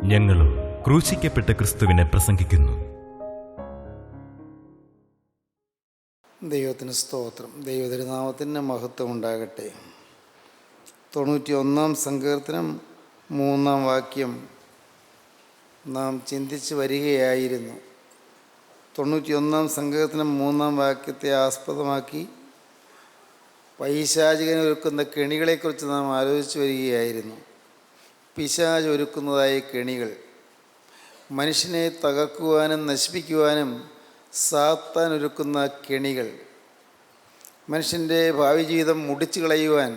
ഞങ്ങളും ക്രൂശിക്കപ്പെട്ട ക്രിസ്തുവിനെ പ്രസംഗിക്കുന്നു. ദൈവത്തിന് സ്തോത്രം. ദൈവതിരുനാമത്തിന് മഹത്വം ഉണ്ടാകട്ടെ. 91 സങ്കീർത്തനം 3 വാക്യം നാം ചിന്തിച്ച് വരികയായിരുന്നു. 91 സങ്കീർത്തനം 3 വാക്യത്തെ ആസ്പദമാക്കി പൈശാചികൻ ഒരുക്കുന്ന കെണികളെക്കുറിച്ച് നാം ആലോചിച്ച് വരികയായിരുന്നു. പിശാച് ഒരുക്കുന്നതായ കെണികൾ, മനുഷ്യനെ തകർക്കുവാനും നശിപ്പിക്കുവാനും സാത്താൻ ഒരുക്കുന്ന കെണികൾ, മനുഷ്യൻ്റെ ഭാവി ജീവിതം മുടിച്ചു കളയുവാൻ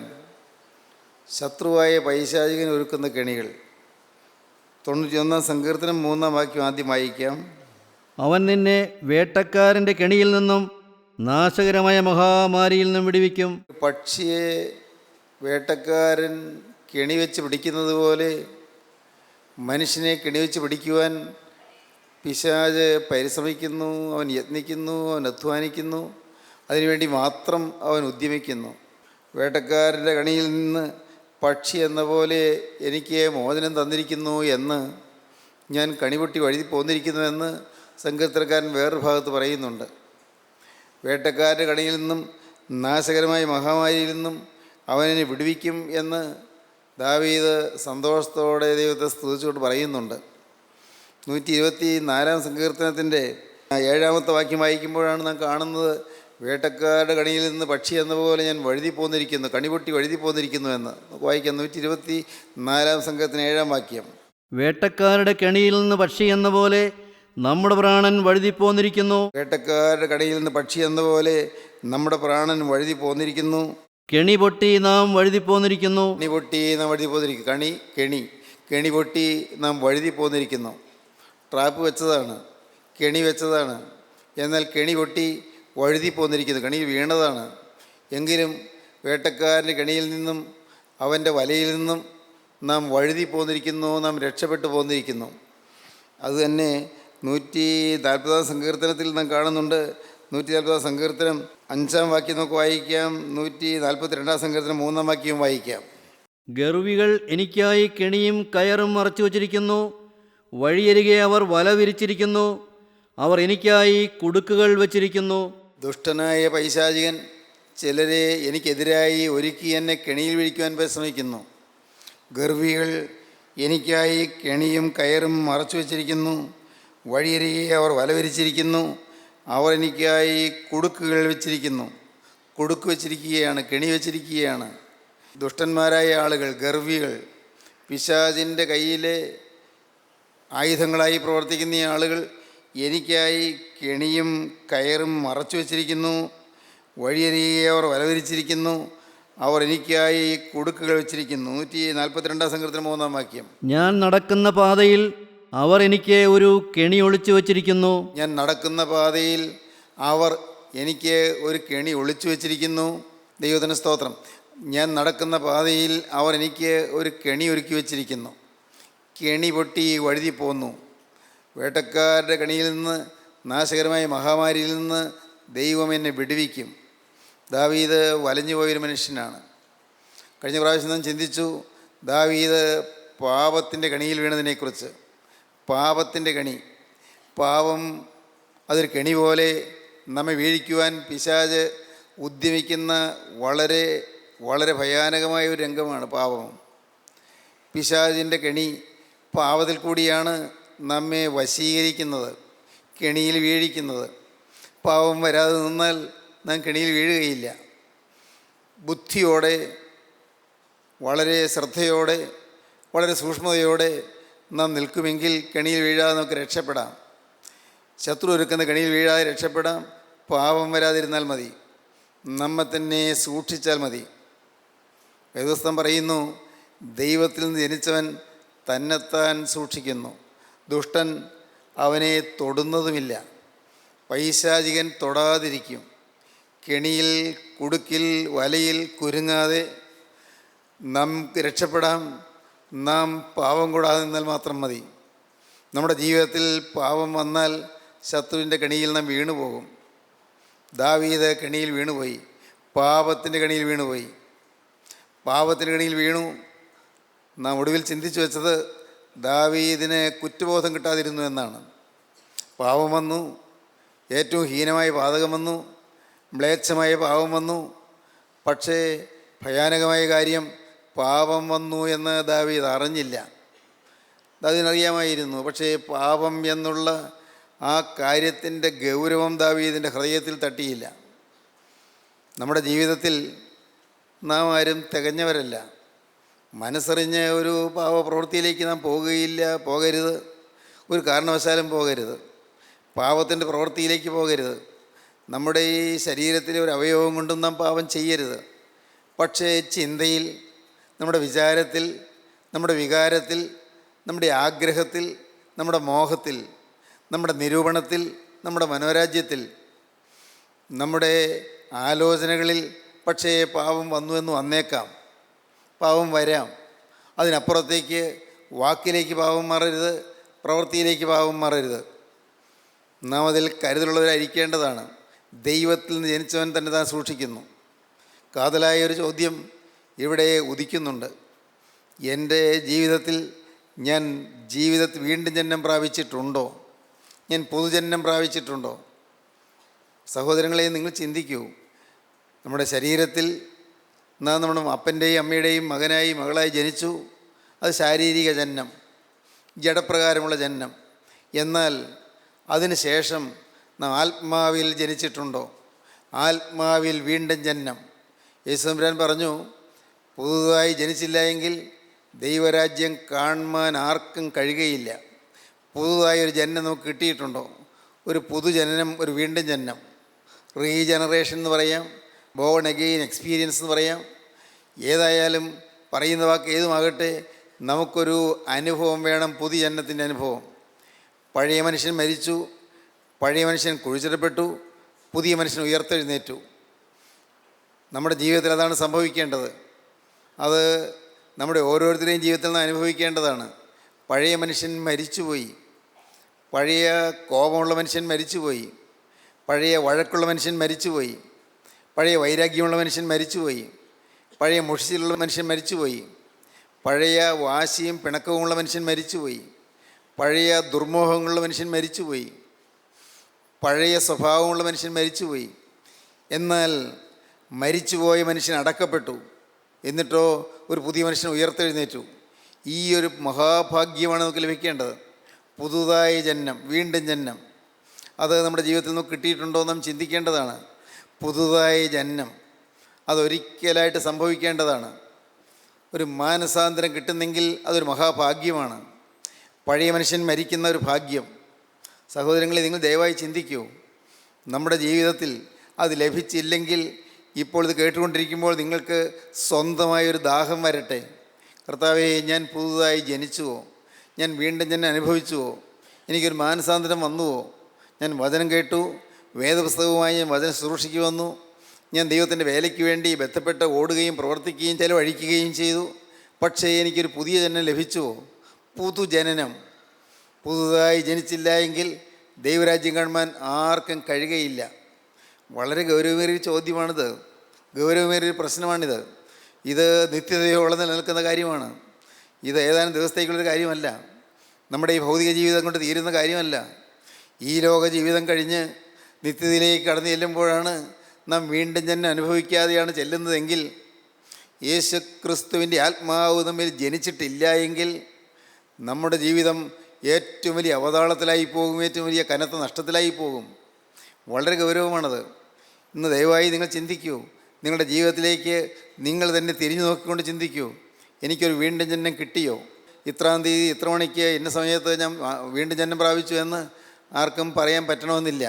ശത്രുവായ പൈശാചികൻ ഒരുക്കുന്ന കെണികൾ. 91 സങ്കീർത്തനം 3 വാക്യം ആദ്യം വായിക്കാം. അവൻ നിന്നെ വേട്ടക്കാരൻ്റെ കെണിയിൽ നിന്നും നാശകരമായ മഹാമാരിയിൽ നിന്നും വിടുവിക്കും. പക്ഷിയെ വേട്ടക്കാരൻ കെണിവെച്ച് പിടിക്കുന്നത് പോലെ മനുഷ്യനെ കെണിവെച്ച് പിടിക്കുവാൻ പിശാച് പരിശ്രമിക്കുന്നു, അവൻ യത്നിക്കുന്നു, അവൻ അധ്വാനിക്കുന്നു, അതിനുവേണ്ടി മാത്രം അവൻ ഉദ്യമിക്കുന്നു. വേട്ടക്കാരൻ്റെ കണിയിൽ നിന്ന് പക്ഷി എന്ന പോലെ എനിക്ക് മോചനം തന്നിരിക്കുന്നു എന്ന്, ഞാൻ കണിപൊട്ടി വഴുതി പോന്നിരിക്കുന്നുവെന്ന് സങ്കീർത്തനക്കാരൻ വേറൊരു ഭാഗത്ത് പറയുന്നുണ്ട്. വേട്ടക്കാരൻ്റെ കണിയിൽ നിന്നും നാശകരമായ മഹാമാരിയിൽ നിന്നും അവനെ വിടുവിക്കും എന്ന് ദാവീദ് സന്തോഷത്തോടെ ദൈവത്തെ സ്തുതിച്ചുകൊണ്ട് പറയുന്നുണ്ട്. 124 സങ്കീർത്തനത്തിൻ്റെ 7 വാക്യം വായിക്കുമ്പോഴാണ് നാം കാണുന്നത്, വേട്ടക്കാരുടെ കണിയിൽ നിന്ന് പക്ഷി എന്ന പോലെ ഞാൻ വഴുതി പോന്നിരിക്കുന്നു, കണിപൊട്ടി വഴുതി പോന്നിരിക്കുന്നു എന്ന്. നമുക്ക് വായിക്കാം. 124 സങ്കീർത്തനം 7 വാക്യം. വേട്ടക്കാരുടെ കെണിയിൽ നിന്ന് പക്ഷി എന്ന പോലെ നമ്മുടെ പ്രാണൻ വഴുതി പോന്നിരിക്കുന്നു. വേട്ടക്കാരുടെ കണിയിൽ നിന്ന് പക്ഷി എന്ന പോലെ നമ്മുടെ പ്രാണൻ വഴുതി പോന്നിരിക്കുന്നു. കെണി പൊട്ടി നാം വഴുതി പോന്നിരിക്കുന്നു. കെണി പൊട്ടി നാം വഴുതി പോന്നിരിക്കുന്നു. കെണി പൊട്ടി നാം വഴുതി പോന്നിരിക്കുന്നു. ട്രാപ്പ് വെച്ചതാണ്, കെണി വെച്ചതാണ്, എന്നാൽ കെണി പൊട്ടി വഴുതി പോന്നിരിക്കുന്നു, കെണി വീണതാണ്. എങ്കിലും വേട്ടക്കാരൻ്റെ കെണിയിൽ നിന്നും അവൻ്റെ വലയിൽ നിന്നും നാം വഴുതി പോന്നിരിക്കുന്നു, നാം രക്ഷപ്പെട്ടു പോന്നിരിക്കുന്നു. അതുതന്നെ 140 സങ്കീർത്തനത്തിൽ നാം കാണുന്നുണ്ട്. 140 സങ്കീർത്തനം 5 വാക്യം നമുക്ക് വായിക്കാം. 142 സങ്കീർത്തനം 3 വാക്യം വായിക്കാം. ഗർവികൾ എനിക്കായി കെണിയും കയറും മറച്ചു വച്ചിരിക്കുന്നു, വഴിയരികെ അവർ വല വിരിച്ചിരിക്കുന്നു, അവർ എനിക്കായി കുടുക്കുകൾ വച്ചിരിക്കുന്നു. ദുഷ്ടനായ പൈശാചികൻ ചിലരെ എനിക്കെതിരായി ഒരുക്കി എന്നെ കെണിയിൽ വീഴിക്കുവാൻ പരിശ്രമിക്കുന്നു. ഗർവികൾ എനിക്കായി കെണിയും കയറും മറച്ചു വച്ചിരിക്കുന്നു, വഴിയരികെ അവർ വല വിരിച്ചിരിക്കുന്നു, അവർ എനിക്കായി കുടുക്കുകൾ വെച്ചിരിക്കുന്നു. കുടുക്ക് വെച്ചിരിക്കുകയാണ്, കെണി വെച്ചിരിക്കുകയാണ്. ദുഷ്ടന്മാരായ ആളുകൾ, ഗർവികൾ, പിശാചിൻ്റെ കയ്യിലെ ആയുധങ്ങളായി പ്രവർത്തിക്കുന്ന ആളുകൾ എനിക്കായി കെണിയും കയറും മറച്ചു വച്ചിരിക്കുന്നു, വഴിയരികെ അവർ വല വിരിച്ചിരിക്കുന്നു, അവർ എനിക്കായി കുടുക്കുകൾ വെച്ചിരിക്കുന്നു. 142 സങ്കീർത്തനം 3 വാക്യം. ഞാൻ നടക്കുന്ന പാതയിൽ അവർ എനിക്ക് ഒരു കെണി ഒളിച്ചു വച്ചിരിക്കുന്നു. ഞാൻ നടക്കുന്ന പാതയിൽ അവർ എനിക്ക് ഒരു കെണി ഒളിച്ചു വച്ചിരിക്കുന്നു. ദൈവത്തിന് സ്തോത്രം. ഞാൻ നടക്കുന്ന പാതയിൽ അവർ എനിക്ക് ഒരു കെണി ഒരുക്കി വച്ചിരിക്കുന്നു. കെണി പൊട്ടി വഴുതി പോന്നു. വേട്ടക്കാരുടെ കെണിയിൽ നിന്ന്, നാശകരമായ മഹാമാരിയിൽ നിന്ന് ദൈവം എന്നെ വിടുവിക്കും. ദാവീദ് വലഞ്ഞു പോയൊരു മനുഷ്യനാണ്. കഴിഞ്ഞ പ്രാവശ്യം നാം ചിന്തിച്ചു ദാവീദ് പാപത്തിൻ്റെ കെണിയിൽ വീണതിനെക്കുറിച്ച്. പാപത്തിൻ്റെ കെണി, പാപം അതൊരു കെണി പോലെ നമ്മെ വീഴിക്കുവാൻ പിശാച് ഉദ്യമിക്കുന്ന വളരെ വളരെ ഭയാനകമായ ഒരു രംഗമാണ് പാപം. പിശാചിൻ്റെ കെണി പാപത്തിൽ കൂടിയാണ് നമ്മെ വശീകരിക്കുന്നത്, കെണിയിൽ വീഴിക്കുന്നത്. പാപം വരാതെ നിന്നാൽ നാം കെണിയിൽ വീഴുകയില്ല. ബുദ്ധിയോടെ, വളരെ ശ്രദ്ധയോടെ, വളരെ സൂക്ഷ്മതയോടെ നാം നിൽക്കുമെങ്കിൽ കെണിയിൽ വീഴാതെ നമുക്ക് രക്ഷപ്പെടാം. ശത്രു ഒരുക്കുന്ന കെണിയിൽ വീഴാതെ രക്ഷപ്പെടാം. പാപം വരാതിരുന്നാൽ മതി, നമ്മെ തന്നെ സൂക്ഷിച്ചാൽ മതി. വേദപുസ്തകം പറയുന്നു, ദൈവത്തിൽ നിന്ന് ജനിച്ചവൻ തന്നെത്താൻ സൂക്ഷിക്കുന്നു, ദുഷ്ടൻ അവനെ തൊടുന്നതുമില്ല. പൈശാചികൻ തൊടാതിരിക്കും. കെണിയിൽ, കുടുക്കിൽ, വലയിൽ കുരുങ്ങാതെ നമുക്ക് രക്ഷപ്പെടാം. നാം പാപം കൂടാതെ നിന്നാൽ മാത്രം മതി. നമ്മുടെ ജീവിതത്തിൽ പാപം വന്നാൽ ശത്രുവിൻ്റെ കെണിയിൽ നാം വീണുപോകും. ദാവീദ് കെണിയിൽ വീണുപോയി, പാപത്തിൻ്റെ കെണിയിൽ വീണുപോയി. പാപത്തിൻ്റെ കെണിയിൽ വീണു. നാം ഒടുവിൽ ചിന്തിച്ചു വെച്ചത് ദാവീദിന് കുറ്റബോധം കിട്ടാതിരുന്നു എന്നാണ്. പാപം വന്നു, ഏറ്റവും ഹീനമായ പാതകം വന്നു, മ്ലേച്ഛമായ പാപം വന്നു. പക്ഷേ ഭയാനകമായ കാര്യം, പാപം വന്നു എന്ന് ദാവീദ് അറിഞ്ഞില്ല. ദാവീദിനറിയാമായിരുന്നു. പക്ഷേ പാപം എന്നുള്ള ആ കാര്യത്തിൻ്റെ ഗൗരവം ദാവീദിൻ്റെ ഹൃദയത്തിൽ തട്ടിയില്ല. നമ്മുടെ ജീവിതത്തിൽ നാം ആരും തികഞ്ഞവരല്ല. മനസ്സറിഞ്ഞ് ഒരു പാപപ്രവൃത്തിയിലേക്ക് നാം പോകരുത്. ഒരു കാരണവശാലും പോകരുത്. പാപത്തിൻ്റെ പ്രവൃത്തിയിലേക്ക് പോകരുത്. നമ്മുടെ ഈ ശരീരത്തിലെ ഒരു അവയവം കൊണ്ടും നാം പാപം ചെയ്യരുത്. പക്ഷേ ചിന്തയിൽ, നമ്മുടെ വിചാരത്തിൽ, നമ്മുടെ വികാരത്തിൽ, നമ്മുടെ ആഗ്രഹത്തിൽ, നമ്മുടെ മോഹത്തിൽ, നമ്മുടെ നിരൂപണത്തിൽ, നമ്മുടെ മനോരാജ്യത്തിൽ, നമ്മുടെ ആലോചനകളിൽ പക്ഷേ പാപം വന്നു എന്ന് വന്നേക്കാം. പാപം വരാം. അതിനപ്പുറത്തേക്ക് വാക്കിലേക്ക് പാപം മാറരുത്, പ്രവൃത്തിയിലേക്ക് പാപം മാറരുത്. നാം അതിൽ കരുതലുള്ളവരായിരിക്കേണ്ടതാണ്. ദൈവത്തിൽ നിന്ന് ജനിച്ചവൻ തന്നെ താൻ സൂക്ഷിക്കുന്നു. കാതലായ ഒരു ചോദ്യം ഇവിടെ ഉദിക്കുന്നുണ്ട്. എൻ്റെ ജീവിതത്തിൽ ഞാൻ വീണ്ടും ജന്മം പ്രാപിച്ചിട്ടുണ്ടോ? ഞാൻ പൊതുജന്മം പ്രാപിച്ചിട്ടുണ്ടോ? സഹോദരങ്ങളെ, നിങ്ങൾ ചിന്തിക്കൂ. നമ്മുടെ ശരീരത്തിൽ നാം നമ്മുടെ അപ്പൻ്റെയും അമ്മയുടെയും മകനായി മകളായി ജനിച്ചു. അത് ശാരീരിക ജന്മം, ജഡപ്രകാരമുള്ള ജന്മം. എന്നാൽ അതിന് ശേഷം നാം ആത്മാവിൽ ജനിച്ചിട്ടുണ്ടോ? ആത്മാവിൽ വീണ്ടും ജന്മം. യേശുദമ്പുരാൻ പറഞ്ഞു, പുതുതായി ജനിച്ചില്ല എങ്കിൽ ദൈവരാജ്യം കാണുവാൻ ആർക്കും കഴിയുകയില്ല. പുതുതായി ഒരു ജന്മം നമുക്ക് കിട്ടിയിട്ടുണ്ടോ? ഒരു പുതുജനനം, ഒരു വീണ്ടും ജന്മം. റീജനറേഷൻ എന്ന് പറയാം, ബോൺ അഗെയിൻ എക്സ്പീരിയൻസ് എന്ന് പറയാം. ഏതായാലും പറയുന്ന വാക്ക് ഏതുമാകട്ടെ, നമുക്കൊരു അനുഭവം വേണം, പുതിയ ജന്മത്തിൻ്റെ അനുഭവം. പഴയ മനുഷ്യൻ മരിച്ചു, പഴയ മനുഷ്യൻ കുഴിച്ചിടപ്പെട്ടു, പുതിയ മനുഷ്യൻ ഉയർത്തെഴുന്നേറ്റു. നമ്മുടെ ജീവിതത്തിൽ അതാണ് സംഭവിക്കേണ്ടത്. അത് നമ്മുടെ ഓരോരുത്തരുടെയും ജീവിതത്തിൽ നിന്ന് അനുഭവിക്കേണ്ടതാണ്. പഴയ മനുഷ്യൻ മരിച്ചുപോയി, പഴയ കോപമുള്ള മനുഷ്യൻ മരിച്ചുപോയി, പഴയ വഴക്കുള്ള മനുഷ്യൻ മരിച്ചുപോയി, പഴയ വൈരാഗ്യമുള്ള മനുഷ്യൻ മരിച്ചുപോയി, പഴയ മുഷിച്ചിലുള്ള മനുഷ്യൻ മരിച്ചുപോയി, പഴയ വാശിയും പിണക്കവുമുള്ള മനുഷ്യൻ മരിച്ചുപോയി, പഴയ ദുർമോഹങ്ങളുള്ള മനുഷ്യൻ മരിച്ചുപോയി, പഴയ സ്വഭാവമുള്ള മനുഷ്യൻ മരിച്ചുപോയി. എന്നാൽ മരിച്ചുപോയ മനുഷ്യൻ അടക്കപ്പെട്ടു. എന്നിട്ടോ ഒരു പുതിയ മനുഷ്യൻ ഉയർത്തെഴുന്നേറ്റു. ഈ ഒരു മഹാഭാഗ്യമാണ് നമുക്ക് ലഭിക്കേണ്ടത്. പുതുതായ ജന്മം, വീണ്ടും ജന്മം. അത് നമ്മുടെ ജീവിതത്തിൽ നമുക്ക് കിട്ടിയിട്ടുണ്ടോ നാം ചിന്തിക്കേണ്ടതാണ്. പുതുതായ ജന്മം അതൊരിക്കലായിട്ട് സംഭവിക്കേണ്ടതാണ്. ഒരു മാനസാന്തരം കിട്ടുന്നെങ്കിൽ അതൊരു മഹാഭാഗ്യമാണ്. പഴയ മനുഷ്യൻ മരിക്കുന്ന ഒരു ഭാഗ്യം. സഹോദരങ്ങളെ, നിങ്ങൾ ദയവായി ചിന്തിക്കൂ. നമ്മുടെ ജീവിതത്തിൽ അത് ലഭിച്ചില്ലെങ്കിൽ ഇപ്പോൾ ഇത് കേട്ടുകൊണ്ടിരിക്കുമ്പോൾ നിങ്ങൾക്ക് സ്വന്തമായൊരു ദാഹം വരട്ടെ. കർത്താവേ, ഞാൻ പുതുതായി ജനിച്ചുവോ? ഞാൻ വീണ്ടും ജന്മം അനുഭവിച്ചുവോ? എനിക്കൊരു മാനസാന്തരം വന്നുവോ? ഞാൻ വചനം കേട്ടു, വേദപുസ്തകവുമായി ഞാൻ വചനം ശുശ്രൂഷയ്ക്ക് വന്നു. ഞാൻ ദൈവത്തിൻ്റെ വേലയ്ക്ക് വേണ്ടി ബന്ധപ്പെട്ട് ഓടുകയും പ്രവർത്തിക്കുകയും ചെലവഴിക്കുകയും ചെയ്തു. പക്ഷേ എനിക്കൊരു പുതിയ ജന്മം ലഭിച്ചുവോ? പുതുജനനം. പുതുതായി ജനിച്ചില്ല എങ്കിൽ ദൈവരാജ്യം കാണുവാൻ ആർക്കും കഴിയുകയില്ല. വളരെ ഗൗരവമേറിയ ചോദ്യമാണിത്, ഗൗരവമേറിയ പ്രശ്നമാണിത്. ഇത് നിത്യതയോളം നിലനിൽക്കുന്ന കാര്യമാണ്. ഇത് ഏതാനും ദിവസത്തേക്കുള്ളൊരു കാര്യമല്ല. നമ്മുടെ ഈ ഭൗതിക ജീവിതം കൊണ്ട് തീരുന്ന കാര്യമല്ല. ഈ ലോക ജീവിതം കഴിഞ്ഞ് നിത്യതയിലേക്ക് കടന്നു ചെല്ലുമ്പോഴാണ് നാം വീണ്ടും ജന്മം അനുഭവിക്കാതെയാണ് ചെല്ലുന്നതെങ്കിൽ, യേശു ക്രിസ്തുവിൻ്റെ ആത്മാവ് തമ്മിൽ ജനിച്ചിട്ടില്ല എങ്കിൽ നമ്മുടെ ജീവിതം ഏറ്റവും വലിയ അവതാളത്തിലായി പോകും, ഏറ്റവും വലിയ കനത്ത നഷ്ടത്തിലായി പോകും. വളരെ ഗൗരവമാണത്. ഇന്ന് ദയവായി നിങ്ങൾ ചിന്തിക്കൂ. നിങ്ങളുടെ ജീവിതത്തിലേക്ക് നിങ്ങൾ തന്നെ തിരിഞ്ഞു നോക്കിക്കൊണ്ട് ചിന്തിക്കൂ. എനിക്കൊരു വീണ്ടും ജന്മം കിട്ടിയോ? ഇത്രാം തീയതി ഇത്ര മണിക്ക് ഇന്ന സമയത്ത് ഞാൻ വീണ്ടും ജന്മം പ്രാപിച്ചു എന്ന് ആർക്കും പറയാൻ പറ്റണമെന്നില്ല.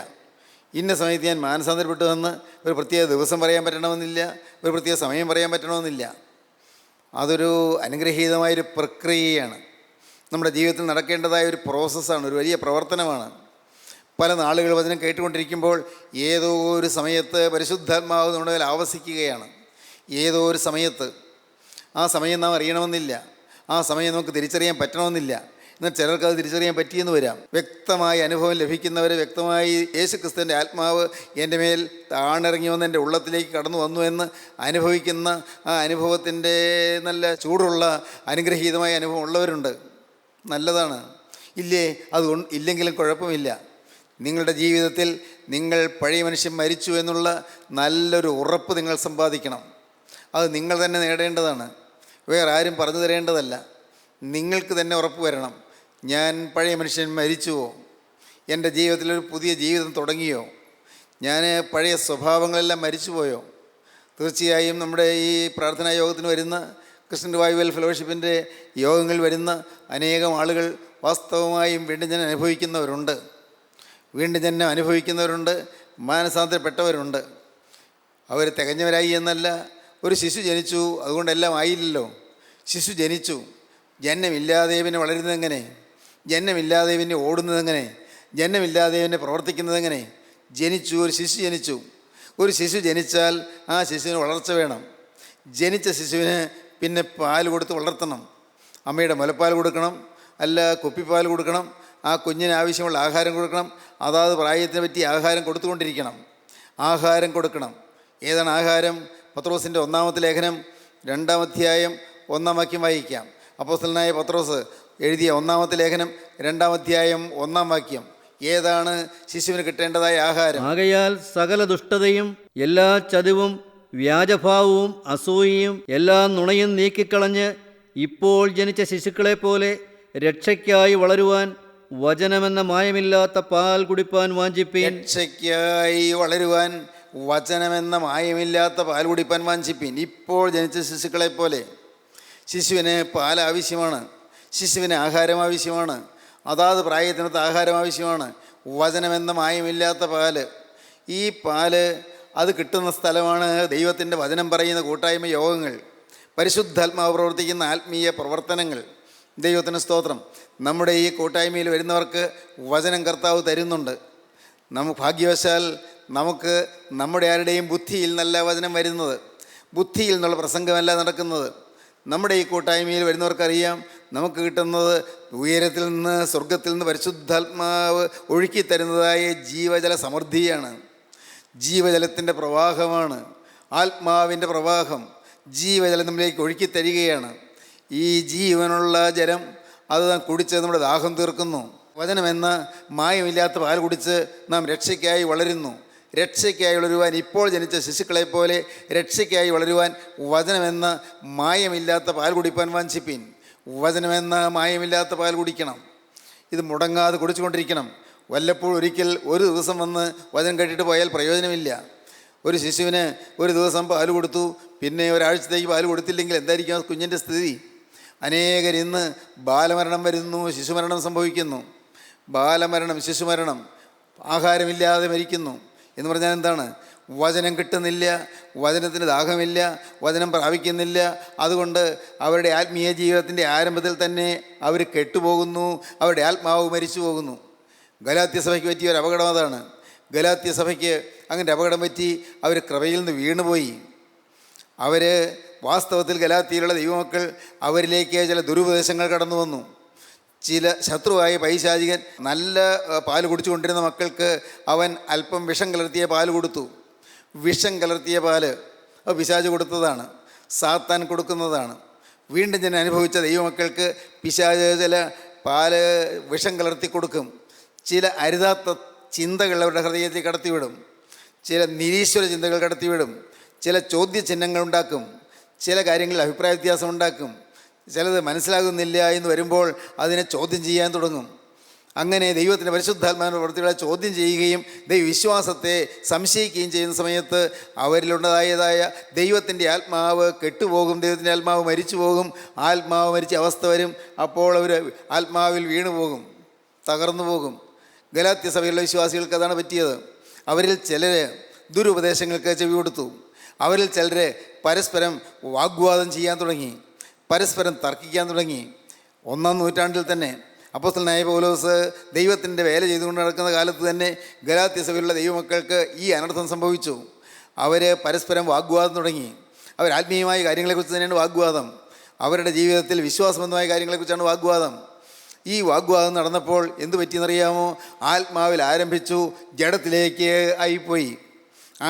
ഇന്ന സമയത്ത് ഞാൻ മാനസാന്തരപ്പെട്ടുവെന്ന് ഒരു പ്രത്യേക ദിവസം പറയാൻ പറ്റണമെന്നില്ല, ഒരു പ്രത്യേക സമയം പറയാൻ പറ്റണമെന്നില്ല. അതൊരു അനുഗ്രഹീതമായൊരു പ്രക്രിയയാണ്. നമ്മുടെ ജീവിതത്തിൽ നടക്കേണ്ടതായ ഒരു പ്രോസസ്സാണ്, ഒരു വലിയ പ്രവർത്തനമാണ്. പല നാളുകൾ വചനം കേട്ടുകൊണ്ടിരിക്കുമ്പോൾ ഏതോ ഒരു സമയത്ത് പരിശുദ്ധാത്മാവ് നമ്മുടെ മേൽ ആവസിക്കുകയാണ്. ഏതോ ഒരു സമയത്ത്. ആ സമയം നാം അറിയണമെന്നില്ല, ആ സമയം നമുക്ക് തിരിച്ചറിയാൻ പറ്റണമെന്നില്ല. എന്നാൽ ചിലർക്ക് അത് തിരിച്ചറിയാൻ പറ്റിയെന്ന് വരാം. വ്യക്തമായ അനുഭവം ലഭിക്കുന്നവർ, വ്യക്തമായി യേശു ക്രിസ്തുവിൻ്റെ ആത്മാവ് എൻ്റെ മേൽ താണിറങ്ങി വന്ന് എൻ്റെ ഉള്ളത്തിലേക്ക് കടന്നു വന്നു എന്ന് അനുഭവിക്കുന്ന ആ അനുഭവത്തിൻ്റെ നല്ല ചൂടുള്ള അനുഗ്രഹീതമായ അനുഭവം ഉള്ളവരുണ്ട്. നല്ലതാണ്. ഇല്ലേ, അതുകൊണ്ട് ഇല്ലെങ്കിലും കുഴപ്പമില്ല. നിങ്ങളുടെ ജീവിതത്തിൽ നിങ്ങൾ പഴയ മനുഷ്യൻ മരിച്ചു എന്നുള്ള നല്ലൊരു ഉറപ്പ് നിങ്ങൾ സമ്പാദിക്കണം. അത് നിങ്ങൾ തന്നെ നേടേണ്ടതാണ്, വേറെ ആരും പറഞ്ഞു തരേണ്ടതല്ല. നിങ്ങൾക്ക് തന്നെ ഉറപ്പ് വരണം, ഞാൻ പഴയ മനുഷ്യൻ മരിച്ചുവോ, എൻ്റെ ജീവിതത്തിലൊരു പുതിയ ജീവിതം തുടങ്ങിയോ, ഞാൻ പഴയ സ്വഭാവങ്ങളെല്ലാം മരിച്ചുപോയോ. തീർച്ചയായും നമ്മുടെ ഈ പ്രാർത്ഥനാ യോഗത്തിന് വരുന്ന ക്രിസ്ത്യൻ റിവൈവൽ ഫെലോഷിപ്പിൻ്റെ യോഗങ്ങളിൽ വരുന്ന അനേകം ആളുകൾ വാസ്തവമായും വീണ്ടും ജനം അനുഭവിക്കുന്നവരുണ്ട്, മാനസാന്തരപ്പെട്ടവരുണ്ട്. അവർ തികഞ്ഞവരായി എന്നല്ല, ഒരു ശിശു ജനിച്ചു അതുകൊണ്ടെല്ലാം ആയില്ലല്ലോ. ശിശു ജനിച്ചു, ജന്മമില്ലാതെ പിന്നെ വളരുന്നതെങ്ങനെ, ജന്മമില്ലാതെ പിന്നെ ഓടുന്നതെങ്ങനെ, ജന്മമില്ലാതെ പിന്നെ പ്രവർത്തിക്കുന്നതെങ്ങനെ? ജനിച്ചു, ഒരു ശിശു ജനിച്ചു. ഒരു ശിശു ജനിച്ചാൽ ആ ശിശുവിന് വളർച്ച വേണം. ജനിച്ച ശിശുവിന് പിന്നെ പാൽ കൊടുത്ത് വളർത്തണം. അമ്മയുടെ മുലപ്പാൽ കൊടുക്കണം, അല്ല കുപ്പിപ്പാൽ കൊടുക്കണം. ആ കുഞ്ഞിന് ആവശ്യമുള്ള ആഹാരം കൊടുക്കണം. അതാത് പ്രായത്തിനെ പറ്റി ആഹാരം കൊടുത്തുകൊണ്ടിരിക്കണം. ആഹാരം കൊടുക്കണം. ഏതാണ് ആഹാരം? പത്രോസിൻ്റെ 1-ാമത്തെ ലേഖനം 2-ാം അധ്യായം 1-ാം വാക്യം വായിക്കാം. അപ്പോസ്തലനായ പത്രോസ് എഴുതിയ 1-ാമത്തെ ലേഖനം 2-ാം അധ്യായം 1-ാം വാക്യം. ഏതാണ് ശിശുവിന് കിട്ടേണ്ടതായ ആഹാരം? ആകയാൽ സകല ദുഷ്ടതയും എല്ലാ ചതിവും വ്യാജഭാവവും അസൂയയും എല്ലാ നുണയും നീക്കിക്കളഞ്ഞ് ഇപ്പോൾ ജനിച്ച ശിശുക്കളെ പോലെ രക്ഷയ്ക്കായി വളരുവാൻ വചനമെന്ന മായമില്ലാത്ത പാൽ കുടിപ്പാൻ വാഞ്ചിപ്പീൻ. രക്ഷയ്ക്കായി വളരുവാൻ വചനമെന്ന മായമില്ലാത്ത പാൽ കുടിപ്പാൻ വാഞ്ചിപ്പീൻ. ഇപ്പോൾ ജനിച്ച ശിശുക്കളെ പോലെ. ശിശുവിന് പാൽ ആവശ്യമാണ്, ശിശുവിന് ആഹാരം ആവശ്യമാണ്, അതാത് പ്രായത്തിനകത്ത് ആഹാരം ആവശ്യമാണ്. വചനമെന്ന മായമില്ലാത്ത പാല്. ഈ പാല് അത് കിട്ടുന്ന സ്ഥലമാണ് ദൈവത്തിൻ്റെ വചനം പറയുന്ന കൂട്ടായ്മ യോഗങ്ങൾ, പരിശുദ്ധാത്മാവ് പ്രവർത്തിക്കുന്ന ആത്മീയ പ്രവർത്തനങ്ങൾ. ദൈവത്തിന് സ്തോത്രം. നമ്മുടെ ഈ കൂട്ടായ്മയിൽ വരുന്നവർക്ക് വചനം കർത്താവ് തരുന്നുണ്ട്. ഭാഗ്യവശാൽ നമുക്ക് നമ്മുടെ ആരുടെയും ബുദ്ധിയിൽ നല്ല വചനം വരുന്നത്, ബുദ്ധിയിൽ നിന്നുള്ള പ്രസംഗമല്ല നടക്കുന്നത്. നമ്മുടെ ഈ കൂട്ടായ്മയിൽ വരുന്നവർക്കറിയാം നമുക്ക് കിട്ടുന്നത് ഉയരത്തിൽ നിന്ന്, സ്വർഗത്തിൽ നിന്ന് പരിശുദ്ധാത്മാവ് ഒഴുക്കി തരുന്നതായ ജീവജല സമൃദ്ധിയാണ്, ജീവജലത്തിൻ്റെ പ്രവാഹമാണ്, ആത്മാവിൻ്റെ പ്രവാഹം. ജീവജലം നമ്മിലേക്ക് ഒഴുക്കി തരികയാണ്. ഈ ജീവനുള്ള ജലം അത് നാം കുടിച്ച് നമ്മുടെ ദാഹം തീർക്കുന്നു. വചനമെന്ന മായമില്ലാത്ത പാൽ കുടിച്ച് നാം രക്ഷയ്ക്കായി വളരുന്നു. രക്ഷയ്ക്കായി വളരുവാൻ, ഇപ്പോൾ ജനിച്ച ശിശുക്കളെ പോലെ രക്ഷയ്ക്കായി വളരുവാൻ വചനമെന്ന മായമില്ലാത്ത പാൽ കുടിപ്പാൻ വാഞ്ചിപ്പീൻ. വചനമെന്ന മായമില്ലാത്ത പാൽ കുടിക്കണം. ഇത് മുടങ്ങാതെ കുടിച്ചുകൊണ്ടിരിക്കണം. വല്ലപ്പോഴും ഒരിക്കൽ ഒരു ദിവസം വന്ന് വചനം കേട്ടിട്ട് പോയാൽ പ്രയോജനമില്ല. ഒരു ശിശുവിന് ഒരു ദിവസം പാൽ കൊടുത്തു, പിന്നെ ഒരാഴ്ചത്തേക്ക് പാൽ കൊടുത്തില്ലെങ്കിൽ എന്തായിരിക്കും ആ കുഞ്ഞിൻ്റെ സ്ഥിതി? അനേകർ ഇന്ന് ബാലമരണം വരുന്നു, ശിശുമരണം സംഭവിക്കുന്നു. ബാലമരണം, ശിശുമരണം, ആഹാരമില്ലാതെ മരിക്കുന്നു എന്ന് പറഞ്ഞാൽ എന്താണ്? വചനം കിട്ടുന്നില്ല, വചനത്തിന് ദാഹമില്ല, വചനം പ്രാപിക്കുന്നില്ല. അതുകൊണ്ട് അവരുടെ ആത്മീയ ജീവിതത്തിൻ്റെ ആരംഭത്തിൽ തന്നെ അവർ കെട്ടുപോകുന്നു, അവരുടെ ആത്മാവ് മരിച്ചു പോകുന്നു. ഗലാത്യ സഭയ്ക്ക് പറ്റിയ ഒരു അപകടം അതാണ്. ഗലാത്യ സഭയ്ക്ക് അങ്ങനെ അപകടം പറ്റി. അവർ കൃപയിൽ നിന്ന് വീണുപോയി. അവർ വാസ്തവത്തിൽ ഗലാത്യയിലുള്ള ദൈവമക്കൾ, അവരിലേക്ക് ചില ദുരുപദേശങ്ങൾ കടന്നു വന്നു. ചില ശത്രുവായ പൈശാചികൻ നല്ല പാല് കുടിച്ചുകൊണ്ടിരുന്ന മക്കൾക്ക് അവൻ അല്പം വിഷം കലർത്തിയ പാല് കൊടുത്തു. വിഷം കലർത്തിയ പാല് അത് പിശാച് കൊടുത്തതാണ്, സാത്താൻ കൊടുക്കുന്നതാണ്. വീണ്ടും ഞാൻ അനുഭവിച്ച ദൈവമക്കൾക്ക് പിശാച് ചില പാല് വിഷം കലർത്തി കൊടുക്കും. ചില അരുതാത്ത ചിന്തകൾ അവരുടെ ഹൃദയത്തിൽ കടത്തിവിടും, ചില നിരീശ്വര ചിന്തകൾ കടത്തിവിടും, ചില ചോദ്യചിഹ്നങ്ങൾ ഉണ്ടാക്കും, ചില കാര്യങ്ങളിൽ അഭിപ്രായ വ്യത്യാസം ഉണ്ടാക്കും. ചിലത് മനസ്സിലാകുന്നില്ല എന്ന് വരുമ്പോൾ അതിനെ ചോദ്യം ചെയ്യാൻ തുടങ്ങും. അങ്ങനെ ദൈവത്തിൻ്റെ പരിശുദ്ധാത്മാവിൻ്റെ പ്രവൃത്തികളെ ചോദ്യം ചെയ്യുകയും ദൈവവിശ്വാസത്തെ സംശയിക്കുകയും ചെയ്യുന്ന സമയത്ത് അവരിലുള്ളതായതായ ദൈവത്തിൻ്റെ ആത്മാവ് കെട്ടുപോകും, ദൈവത്തിൻ്റെ ആത്മാവ് മരിച്ചു പോകും. ആത്മാവ് മരിച്ച അവസ്ഥ വരും. അപ്പോൾ അവർ ആത്മാവിൽ വീണുപോകും, തകർന്നു പോകും. ഗലാത്യ സഭയിലുള്ള വിശ്വാസികൾക്ക് അതാണ് പറ്റിയത്. അവരിൽ ചിലർ ദുരുപദേശങ്ങൾക്ക് ചെവി കൊടുത്തു. അവരിൽ ചിലർ പരസ്പരം വാഗ്വാദം ചെയ്യാൻ തുടങ്ങി, പരസ്പരം തർക്കിക്കാൻ തുടങ്ങി. 1-ാം നൂറ്റാണ്ടിൽ തന്നെ അപ്പോസ്തലനായ പൗലോസ് ദൈവത്തിൻ്റെ വേല ചെയ്തുകൊണ്ട് നടക്കുന്ന കാലത്ത് തന്നെ ഗലാത്യ സഭയിലുള്ള ദൈവമക്കൾക്ക് ഈ അനർത്ഥം സംഭവിച്ചു. അവർ പരസ്പരം വാഗ്വാദം തുടങ്ങി. അവർ ആത്മീയമായ കാര്യങ്ങളെക്കുറിച്ച് തന്നെയാണ് വാഗ്വാദം. അവരുടെ ജീവിതത്തിൽ വിശ്വാസബന്ധമായ കാര്യങ്ങളെക്കുറിച്ചാണ് വാഗ്വാദം. ഈ വാഗ്വാദം നടന്നപ്പോൾ എന്തു പറ്റിയെന്നറിയാമോ? ആത്മാവിൽ ആരംഭിച്ചു, ജഡത്തിലേക്ക് ആയിപ്പോയി.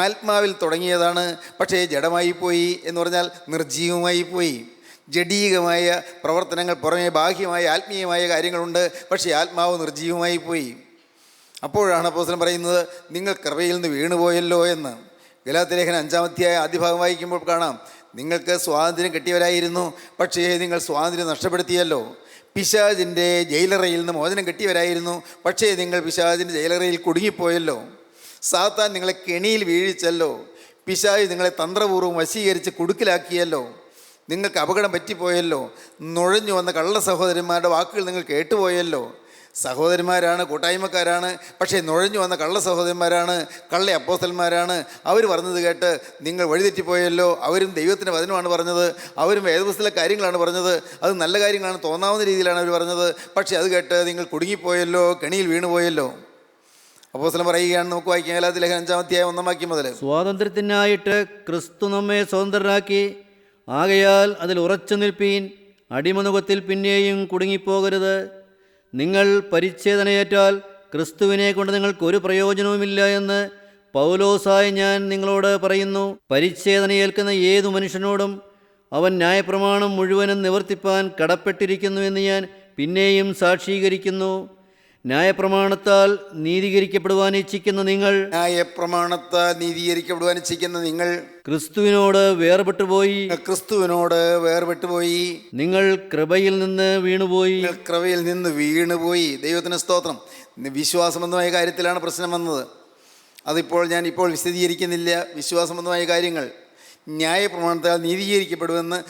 ആത്മാവിൽ തുടങ്ങിയതാണ്, പക്ഷേ ജഡമായിപ്പോയി എന്ന് പറഞ്ഞാൽ നിർജീവമായിപ്പോയി. ജഡീകമായ പ്രവർത്തനങ്ങൾ, പുറമേ ബാഹ്യമായ ആത്മീയമായ കാര്യങ്ങളുണ്ട്, പക്ഷേ ആത്മാവ് നിർജ്ജീവമായി പോയി. അപ്പോഴാണ് അപ്പോസ്തലൻ പറയുന്നത്, നിങ്ങൾ കൃപയിൽ നിന്ന് വീണുപോയല്ലോ എന്ന്. ഗലാത്യലേഖനം 5-ാം അധ്യായം ആദ്യഭാഗം വായിക്കുമ്പോൾ കാണാം, നിങ്ങൾക്ക് സ്വാതന്ത്ര്യം കിട്ടിയവരായിരുന്നു, പക്ഷേ നിങ്ങൾ സ്വാതന്ത്ര്യം നഷ്ടപ്പെടുത്തിയല്ലോ. പിശാചിൻ്റെ ജയിലറയിൽ നിന്ന് മോചനം കിട്ടിയവരായിരുന്നു, പക്ഷേ നിങ്ങൾ പിശാചിൻ്റെ ജയിലറയിൽ കുടുങ്ങിപ്പോയല്ലോ. സാത്താൻ നിങ്ങളെ കെണിയിൽ വീഴിച്ചല്ലോ. പിശാച് നിങ്ങളെ തന്ത്രപൂർവ്വം വശീകരിച്ച് കുടുക്കിലാക്കിയല്ലോ. നിങ്ങൾക്ക് അപകടം പറ്റിപ്പോയല്ലോ. നുഴഞ്ഞു വന്ന കള്ള സഹോദരന്മാരുടെ വാക്കുകൾ നിങ്ങൾ കേട്ടുപോയല്ലോ. സഹോദരന്മാരാണ്, കൂട്ടായ്മക്കാരാണ്, പക്ഷേ നുഴഞ്ഞു വന്ന കള്ള സഹോദരന്മാരാണ്, കള്ള അപ്പോസ്തലന്മാരാണ്. അവർ പറഞ്ഞത് കേട്ട് നിങ്ങൾ വഴിതെറ്റിപ്പോയല്ലോ. അവരും ദൈവത്തിൻ്റെ വചനമാണ് പറഞ്ഞത്, അവരും വേദപുസ്തകത്തിലെ കാര്യങ്ങളാണ് പറഞ്ഞത്, അത് നല്ല കാര്യങ്ങളാണ് തോന്നാവുന്ന രീതിയിലാണ് അവർ പറഞ്ഞത്, പക്ഷേ അത് കേട്ട് നിങ്ങൾ കുടുങ്ങിപ്പോയല്ലോ, കെണിയിൽ വീണുപോയല്ലോ. അപ്പോസ്തലൻ പറയുകയാണ്, നമുക്ക് വായിക്കാം ഗലാത്യലേഖനം 5-ാം അധ്യായം 1-ാം വാക്യം മുതൽ. സ്വാതന്ത്ര്യത്തിനായിട്ട് ക്രിസ്തു നമ്മെ സ്വതന്ത്രരാക്കി, ആകയാൽ അതിൽ ഉറച്ചു നിൽപ്പീൻ. അടിമനുഖത്തിൽ പിന്നെയും കുടുങ്ങിപ്പോകരുത്. നിങ്ങൾ പരിച്ഛേദനയേറ്റാൽ ക്രിസ്തുവിനെ കൊണ്ട് നിങ്ങൾക്കൊരു പ്രയോജനവുമില്ല എന്ന് പൗലോസായി ഞാൻ നിങ്ങളോട് പറയുന്നു. പരിച്ഛേദനയേൽക്കുന്ന ഏതു മനുഷ്യനോടും അവൻ ന്യായപ്രമാണം മുഴുവനും നിവർത്തിപ്പാൻ കടപ്പെട്ടിരിക്കുന്നു എന്ന് ഞാൻ പിന്നെയും സാക്ഷീകരിക്കുന്നു. ന്യായപ്രമാണത്താൽ നീതീകരിക്കപ്പെടുവാൻ ഇച്ഛിക്കുന്ന നിങ്ങൾ ക്രിസ്തുവിനോട് വേർപെട്ടുപോയി. നിങ്ങൾ കൃപയിൽ നിന്ന് വീണുപോയി. ദൈവത്തിന് സ്തോത്രം. വിശ്വാസബന്ധമായ കാര്യത്തിലാണ് പ്രശ്നം വന്നത്. അതിപ്പോൾ ഞാൻ വിശദീകരിക്കുന്നില്ല. വിശ്വാസബന്ധമായ കാര്യങ്ങൾ ന്യായപ്രമാണത്താൽ നീതീകരിക്കപ്പെടുമെന്ന്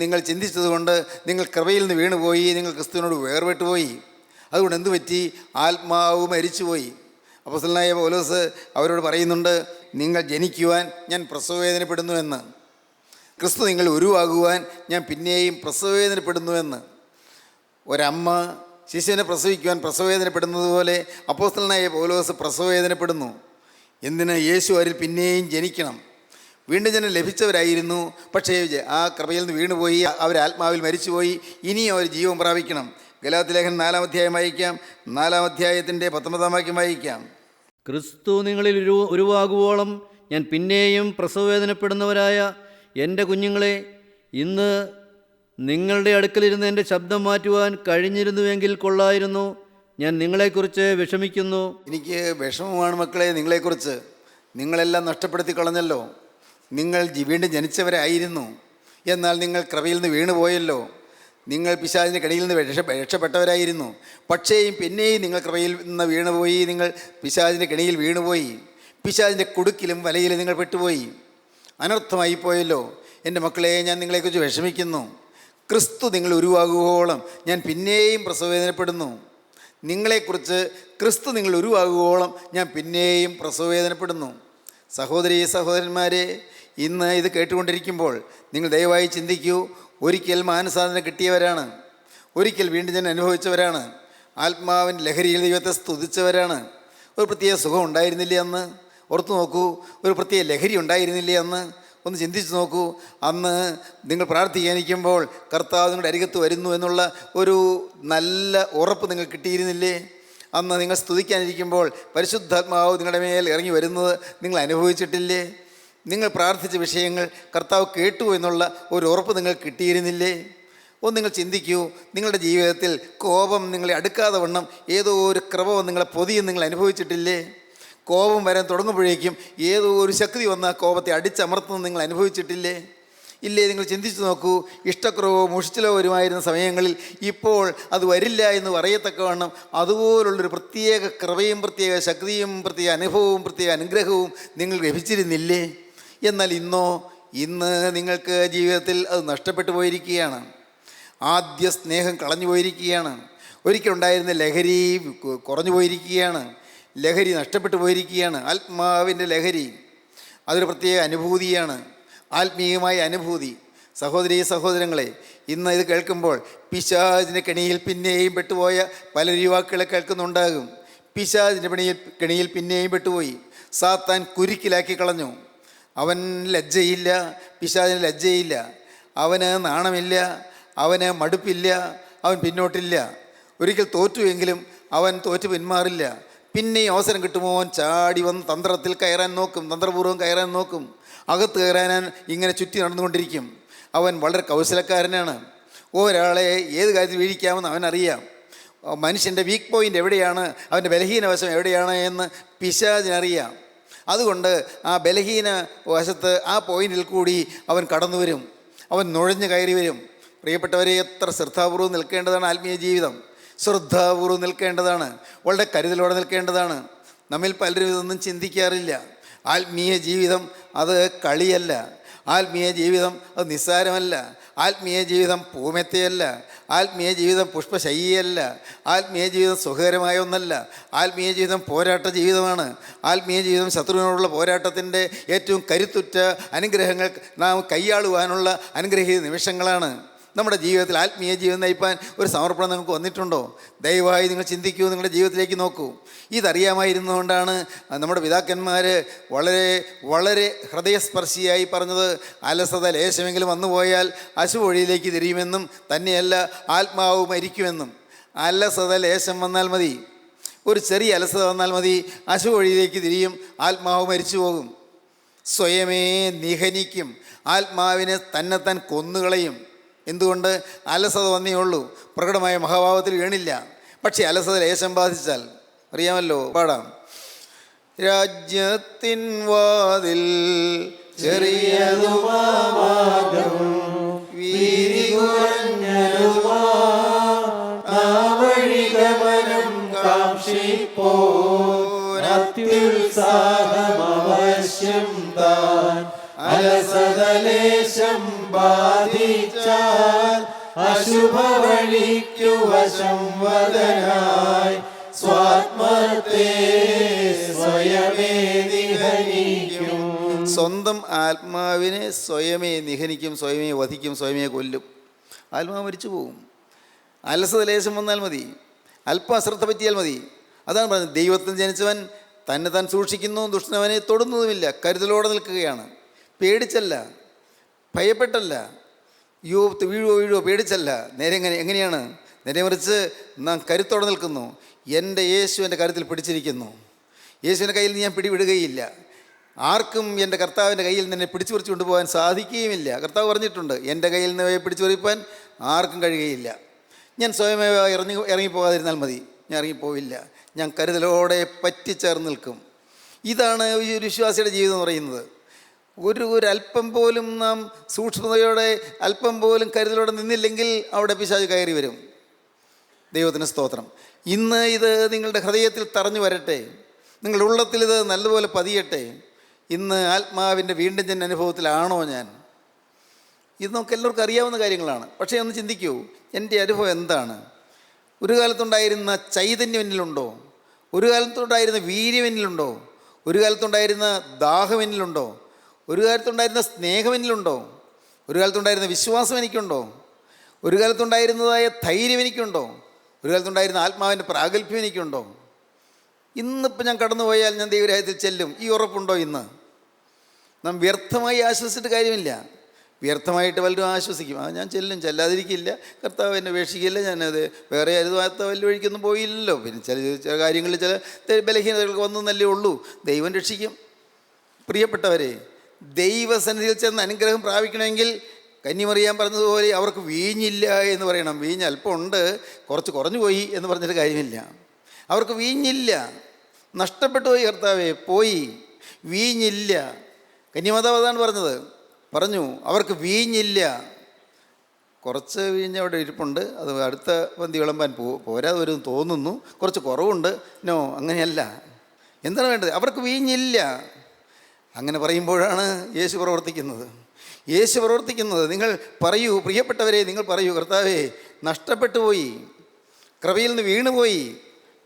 നിങ്ങൾ ചിന്തിച്ചതുകൊണ്ട് നിങ്ങൾ കൃപയിൽ നിന്ന് വീണുപോയി, നിങ്ങൾ ക്രിസ്തുവിനോട് വേർപെട്ടുപോയി. അതുകൊണ്ട് എന്തു പറ്റി? ആത്മാവ് മരിച്ചുപോയി. അപ്പോസ്തലനായ പൗലോസ് അവരോട് പറയുന്നുണ്ട്, നിങ്ങൾ ജനിക്കുവാൻ ഞാൻ പ്രസവവേദനപ്പെടുന്നു എന്ന്. ക്രിസ്തു നിങ്ങൾ ഉരുവാകുവാൻ ഞാൻ പിന്നെയും പ്രസവവേദനപ്പെടുന്നു എന്ന്. ഒരമ്മ ശിശുവിനെ പ്രസവിക്കുവാൻ പ്രസവവേദനപ്പെടുന്നത് പോലെ അപ്പോസ്തലനായ പൗലോസ് പ്രസവവേദനപ്പെടുന്നു. എന്തിന്? യേശു അവരിൽ പിന്നെയും ജനിക്കണം. വീണ്ടും ജനം ലഭിച്ചവരായിരുന്നു, പക്ഷേ ആ കൃപയിൽ നിന്ന് വീണുപോയി, അവർ ആത്മാവിൽ മരിച്ചുപോയി. ഇനിയും അവർ ജീവൻ പ്രാപിക്കണം. ഗലാത്യലേഖനം 4-ാം അധ്യായം വായിക്കാം. 4-ാം അധ്യായത്തിൻ്റെ 19-ാം വാക്യം വായിക്കാം. ക്രിസ്തു നിങ്ങളിൽ ഉരുവാകുവോളം ഞാൻ പിന്നെയും പ്രസവവേദനപ്പെടുന്നവരായ എൻ്റെ കുഞ്ഞുങ്ങളെ, ഇന്ന് നിങ്ങളുടെ അടുക്കലിരുന്ന് എൻ്റെ ശബ്ദം മാറ്റുവാൻ കഴിഞ്ഞിരുന്നുവെങ്കിൽ കൊള്ളായിരുന്നു. ഞാൻ നിങ്ങളെക്കുറിച്ച് വിഷമിക്കുന്നു. എനിക്ക് വിഷമമാണ് മക്കളെ നിങ്ങളെക്കുറിച്ച്. നിങ്ങളെല്ലാം നഷ്ടപ്പെടുത്തി കളഞ്ഞല്ലോ. നിങ്ങൾ വീണ്ടും ജനിച്ചവരായിരുന്നു, എന്നാൽ നിങ്ങൾ കൃപയിൽ നിന്ന് വീണുപോയല്ലോ. നിങ്ങൾ പിശാചിൻ്റെ കെണിയിൽ നിന്ന് രക്ഷപ്പെട്ടവരായിരുന്നു, പക്ഷേ പിന്നെയും നിങ്ങൾ കൃപയിൽ നിന്ന് വീണുപോയി. നിങ്ങൾ പിശാചിൻ്റെ കെണിയിൽ വീണുപോയി. പിശാചിൻ്റെ കുടുക്കിലും വലയിലും നിങ്ങൾ പെട്ടുപോയി. അനർത്ഥമായി പോയല്ലോ. എൻ്റെ മക്കളെ, ഞാൻ നിങ്ങളെക്കുറിച്ച് വിഷമിക്കുന്നു. ക്രിസ്തു നിങ്ങൾ ഉരുവാകുവോളം ഞാൻ പിന്നെയും പ്രസവവേദനപ്പെടുന്നു. നിങ്ങളെക്കുറിച്ച് ക്രിസ്തു നിങ്ങൾ ഉരുവാകുവോളം ഞാൻ പിന്നെയും പ്രസവവേദനപ്പെടുന്നു. സഹോദരീ സഹോദരന്മാരെ, ഇന്ന് ഇത് കേട്ടുകൊണ്ടിരിക്കുമ്പോൾ നിങ്ങൾ ദയവായി ചിന്തിക്കൂ. ഒരിക്കൽ മാനസാന്തരം കിട്ടിയവരാണ്, ഒരിക്കൽ വീണ്ടും ജനം അനുഭവിച്ചവരാണ്, ആത്മാവിൻ്റെ ലഹരിയിൽ ദൈവത്തെ സ്തുതിച്ചവരാണ്. ഒരു പ്രത്യേക സുഖം ഉണ്ടായിരുന്നില്ലേ അന്ന്? ഓർത്തു നോക്കൂ. ഒരു പ്രത്യേക ലഹരി ഉണ്ടായിരുന്നില്ലേ അന്ന്? ഒന്ന് ചിന്തിച്ച് നോക്കൂ. അന്ന് നിങ്ങൾ പ്രാർത്ഥിക്കാനിരിക്കുമ്പോൾ കർത്താവ് നിങ്ങളുടെ അരികത്ത് വരുന്നു എന്നുള്ള ഒരു നല്ല ഉറപ്പ് നിങ്ങൾക്ക് കിട്ടിയിരുന്നില്ലേ? അന്ന് നിങ്ങൾ സ്തുതിക്കാനിരിക്കുമ്പോൾ പരിശുദ്ധാത്മാവ് നിങ്ങളുടെ മേൽ ഇറങ്ങി വരുന്നത് നിങ്ങൾ അനുഭവിച്ചിട്ടില്ലേ? നിങ്ങൾ പ്രാർത്ഥിച്ച വിഷയങ്ങൾ കർത്താവ് കേട്ടു എന്നുള്ള ഒരു ഉറപ്പ് നിങ്ങൾക്ക് കിട്ടിയിരുന്നില്ലേ? ഒന്ന് നിങ്ങൾ ചിന്തിക്കൂ. നിങ്ങളുടെ ജീവിതത്തിൽ കോപം നിങ്ങളെ അടുക്കാതെ വണ്ണം ഏതോ ഒരു കൃപ നിങ്ങളെ പൊതിയും നിങ്ങൾ അനുഭവിച്ചിട്ടില്ലേ? കോപം വരാൻ തുടങ്ങുമ്പോഴേക്കും ഏതോ ഒരു ശക്തി വന്ന ആ കോപത്തെ അടിച്ചമർത്തുന്നത് നിങ്ങൾ അനുഭവിച്ചിട്ടില്ലേ? ഇല്ലേ? നിങ്ങൾ ചിന്തിച്ചു നോക്കൂ. ഇഷ്ടക്കുറവോ മുഷിച്ചിലോ വരുമായിരുന്ന സമയങ്ങളിൽ ഇപ്പോൾ അത് വരില്ല എന്ന് പറയത്തക്കവണ്ണം അതുപോലുള്ളൊരു പ്രത്യേക കൃപയും പ്രത്യേക ശക്തിയും പ്രത്യേക അനുഭവവും പ്രത്യേക അനുഗ്രഹവും നിങ്ങൾ ലഭിച്ചിരുന്നില്ലേ? എന്നാൽ ഇന്ന് നിങ്ങൾക്ക് ജീവിതത്തിൽ അത് നഷ്ടപ്പെട്ടു പോയിരിക്കുകയാണ്. ആദ്യ സ്നേഹം കളഞ്ഞു പോയിരിക്കുകയാണ്. ഒരിക്കലുണ്ടായിരുന്ന ലഹരി കുറഞ്ഞു പോയിരിക്കുകയാണ്. ലഹരി നഷ്ടപ്പെട്ടു പോയിരിക്കുകയാണ്. ആത്മാവിൻ്റെ ലഹരി അതൊരു പ്രത്യേക അനുഭൂതിയാണ്, ആത്മീയമായ അനുഭൂതി. സഹോദരീ സഹോദരങ്ങളെ, ഇന്ന് ഇത് കേൾക്കുമ്പോൾ പിശാചിൻ്റെ കെണിയിൽ പിന്നെയും പെട്ടുപോയ പല യുവാക്കളെ കേൾക്കുന്നുണ്ടാകും. പിശാചിൻ്റെ കെണിയിൽ പിന്നെയും പെട്ടുപോയി. സാത്താൻ കുരുക്കിലാക്കി കളഞ്ഞു. അവൻ ലജ്ജയില്ല, പിശാചിന് ലജ്ജയില്ല, അവന് നാണമില്ല, അവന് മടുപ്പില്ല, അവൻ പിന്നോട്ടില്ല. ഒരിക്കൽ തോറ്റുവെങ്കിലും അവൻ തോറ്റു പിന്മാറില്ല. പിന്നെയും അവസരം കിട്ടുമോ അവൻ ചാടി വന്ന് തന്ത്രത്തിൽ കയറാൻ നോക്കും, തന്ത്രപൂർവ്വം കയറാൻ നോക്കും. അകത്ത് കയറാൻ ഇങ്ങനെ ചുറ്റി നടന്നുകൊണ്ടിരിക്കും. അവൻ വളരെ കൗശലക്കാരനാണ്. ഒരാളെ ഏത് കാര്യത്തിൽ വീഴിക്കാമെന്ന് അവനറിയാം. മനുഷ്യൻ്റെ വീക്ക് പോയിൻ്റ് എവിടെയാണ്, അവൻ്റെ ബലഹീന വശം എവിടെയാണ് എന്ന് പിശാചിനറിയാം. അതുകൊണ്ട് ആ ബലഹീന വശത്ത് ആ പോയിന്റിൽ കൂടി അവൻ കടന്നു വരും, അവൻ നുഴഞ്ഞു കയറി വരും. പ്രിയപ്പെട്ടവരെ, എത്ര ശ്രദ്ധാപൂർവ്വം നിൽക്കേണ്ടതാണ് ആത്മീയ ജീവിതം. ശ്രദ്ധാപൂർവ്വം നിൽക്കേണ്ടതാണ്, വളരെ കരുതലോടെ നിൽക്കേണ്ടതാണ്. നമ്മിൽ പലരും ഇതൊന്നും ചിന്തിക്കാറില്ല. ആത്മീയ ജീവിതം അത് കളിയല്ല, ആത്മീയ ജീവിതം അത് നിസ്സാരമല്ല, ആത്മീയ ജീവിതം പൂമെത്തയല്ല, ആത്മീയ ജീവിതം പുഷ്പശയ്യയല്ല, ആത്മീയ ജീവിതം സുഖകരമായ ഒന്നല്ല. ആത്മീയ ജീവിതം പോരാട്ട ജീവിതമാണ്. ആത്മീയ ജീവിതം ശത്രുവിനോടുള്ള പോരാട്ടത്തിൻ്റെ ഏറ്റവും കരുത്തുറ്റ അനുഗ്രഹങ്ങൾ നാം കൈയാളുവാനുള്ള അനുഗ്രഹീത നിമിഷങ്ങളാണ്. നമ്മുടെ ജീവിതത്തിൽ ആത്മീയ ജീവിതം നയിപ്പാൻ ഒരു സമർപ്പണം നിങ്ങൾക്ക് വന്നിട്ടുണ്ടോ? ദയവായി നിങ്ങൾ ചിന്തിക്കൂ, നിങ്ങളുടെ ജീവിതത്തിലേക്ക് നോക്കൂ. ഇതറിയാമായിരുന്നുകൊണ്ടാണ് നമ്മുടെ പിതാക്കന്മാർ വളരെ വളരെ ഹൃദയസ്പർശിയായി പറഞ്ഞത്, അലസത ലേശമെങ്കിലും വന്നുപോയാൽ അശുവഴിയിലേക്ക് തിരിയുമെന്നും തന്നെയല്ല ആത്മാവ് മരിക്കുമെന്നും. അലസത ലേശം വന്നാൽ മതി, ഒരു ചെറിയ അലസത വന്നാൽ മതി, അശുവഴിയിലേക്ക് തിരിയും, ആത്മാവ് മരിച്ചു പോകും, സ്വയമേ നിഹനിക്കും, ആത്മാവിനെ തന്നെത്താൻ കൊന്നുകളയും. എന്തുകൊണ്ട്? അലസത വന്നേ ഉള്ളൂ, പ്രകടമായ മഹാഭാവത്തിൽ വീണില്ല. പക്ഷേ അലസത ലേശം ബാധിച്ചാൽ അറിയാമല്ലോ, പാടാം. രാജ്യത്തിൻ വാതിൽ ചെറിയതുമാർഗം വീതി കുറഞ്ഞതുമാ വഴിഗമനം കാക്ഷിപ്പോത്യുത്സാഹമവശ്യം താൻ അലസതലേശം ബാധിച്ചാൽ അശുഭ വഴിക്കു വശം വദനായി സ്വാത്മത്തെ സ്വയമേ നിഹനിക്കും. സ്വന്തം ആത്മാവിനെ സ്വയമേ നിഹനിക്കും, സ്വയമേ വധിക്കും, സ്വയമേ കൊല്ലും. ആത്മാവ് മരിച്ചു പോകും. അലസത ലേശം വന്നാൽ മതി, അല്പം അശ്രദ്ധ പറ്റിയാൽ മതി. അതാണ് പറഞ്ഞത്, ദൈവത്തിൽ ജനിച്ചവൻ തന്നെ താൻ സൂക്ഷിക്കുന്നു, ദുഷ്ടനവനെ തൊടുന്നതുമില്ല. കരുതലോടെ നിൽക്കുകയാണ്, പേടിച്ചല്ല, ഭയപ്പെട്ടല്ല, വീഴുവോ പേടിച്ചല്ല. നേരെ എങ്ങനെയാണ്? നേരെ മറിച്ച് നാം കരുത്തോടെ നിൽക്കുന്നു. എൻ്റെ യേശു എൻ്റെ കരുത്തിൽ പിടിച്ചിരിക്കുന്നു, യേശുവിൻ്റെ കയ്യിൽ ഞാൻ പിടിവിടുകയില്ല. ആർക്കും എൻ്റെ കർത്താവിൻ്റെ കയ്യിൽ നിന്നെ പിടിച്ചു പറിച്ചു കൊണ്ടുപോകാൻ സാധിക്കുകയുമില്ല. കർത്താവ് പറഞ്ഞിട്ടുണ്ട്, എൻ്റെ കയ്യിൽ നിന്ന് പിടിച്ചു പറിപ്പാൻ ആർക്കും കഴിയുകയില്ല. ഞാൻ സ്വയമേ ഇറങ്ങിപ്പോകാതിരുന്നാൽ മതി, ഞാൻ ഇറങ്ങിപ്പോവില്ല. ഞാൻ കരുതലോടെ പറ്റിച്ചേർന്ന് നിൽക്കും. ഇതാണ് ഈ ഒരു വിശ്വാസിയുടെ ജീവിതം എന്ന് പറയുന്നത്. ഒരല്പം പോലും നാം സൂക്ഷ്മതയോടെ, അല്പം പോലും കരുതലോടെ നിന്നില്ലെങ്കിൽ അവിടെ പിശാച് കയറി വരും. ദൈവത്തിന് സ്തോത്രം. ഇന്ന് ഇത് നിങ്ങളുടെ ഹൃദയത്തിൽ തറഞ്ഞു വരട്ടെ, നിങ്ങളുടെ ഉള്ളത്തിൽ ഇത് നല്ലതുപോലെ പതിയട്ടെ. ഇന്ന് ആത്മാവിൻ്റെ വീണ്ടും ജന്മ അനുഭവത്തിലാണോ ഞാൻ? ഇത് നമുക്ക് എല്ലാവർക്കും അറിയാവുന്ന കാര്യങ്ങളാണ്. പക്ഷേ ഒന്ന് ചിന്തിക്കൂ, എൻ്റെ അനുഭവം എന്താണ്? ഒരു കാലത്തുണ്ടായിരുന്ന ചൈതന്യം എന്നിലുണ്ടോ? ഒരു കാലത്തുണ്ടായിരുന്ന വീര്യം എന്നിലുണ്ടോ? ഒരു കാലത്തുണ്ടായിരുന്ന ദാഹം എന്നിലുണ്ടോ? ഒരു കാലത്തുണ്ടായിരുന്ന സ്നേഹം എന്നിലുണ്ടോ? ഒരു കാലത്തുണ്ടായിരുന്ന വിശ്വാസം എനിക്കുണ്ടോ? ഒരു കാലത്തുണ്ടായിരുന്നതായ ധൈര്യം എനിക്കുണ്ടോ? ഒരു കാലത്തുണ്ടായിരുന്ന ആത്മാവിൻ്റെ പ്രാഗൽഭ്യം എനിക്കുണ്ടോ? ഇന്നിപ്പോൾ ഞാൻ കടന്നുപോയാൽ ഞാൻ ദൈവരാജ്യത്തിൽ ചെല്ലും, ഈ ഉറപ്പുണ്ടോ? ഇന്ന് നാം വ്യർത്ഥമായി ആശ്വസിച്ചിട്ട് കാര്യമില്ല. വ്യർത്ഥമായിട്ട് വല്ലതും ആശ്വസിക്കും, ഞാൻ ചെല്ലും, ചെല്ലാതിരിക്കില്ല, കർത്താവ് എന്നെ ഉപേക്ഷിക്കില്ല, ഞാനത് വേറെ അരുതാത്ത വലിയ വഴിക്കൊന്നും പോയില്ലല്ലോ. പിന്നെ ചില കാര്യങ്ങളിൽ ചില ബലഹീനതകൾക്ക് വന്നല്ലേ ഉള്ളൂ, ദൈവം രക്ഷിക്കും. പ്രിയപ്പെട്ടവരെ, ദൈവസന്നിധിയിൽ ചെന്ന് അനുഗ്രഹം പ്രാപിക്കണമെങ്കിൽ കന്യമറിയാൻ പറഞ്ഞതുപോലെ അവർക്ക് വീഞ്ഞില്ല എന്ന് പറയണം. വീഞ്ഞ് അല്പം ഉണ്ട്, കുറച്ച് കുറഞ്ഞു പോയി എന്ന് പറഞ്ഞിട്ട് കാര്യമില്ല. അവർക്ക് വീഞ്ഞില്ല, നഷ്ടപ്പെട്ടു പോയി, കർത്താവേ പോയി, വീഞ്ഞില്ല. കന്യമാതാവ് അതാണ് പറഞ്ഞു അവർക്ക് വീഞ്ഞില്ല. കുറച്ച് വീഞ്ഞ് അവിടെ ഇരിപ്പുണ്ട്, അത് അടുത്ത പന്തി വിളമ്പാൻ പോരാതെ വരും തോന്നുന്നു, കുറച്ച് കുറവുണ്ട്. നോ, അങ്ങനെയല്ല. എന്താണ് വേണ്ടത്? അവർക്ക് വീഞ്ഞില്ല. അങ്ങനെ പറയുമ്പോഴാണ് യേശു പ്രവർത്തിക്കുന്നത്. നിങ്ങൾ പറയൂ, പ്രിയപ്പെട്ടവരെ, നിങ്ങൾ പറയൂ, കർത്താവേ നഷ്ടപ്പെട്ടു പോയി, കൃപയിൽ നിന്ന് വീണുപോയി,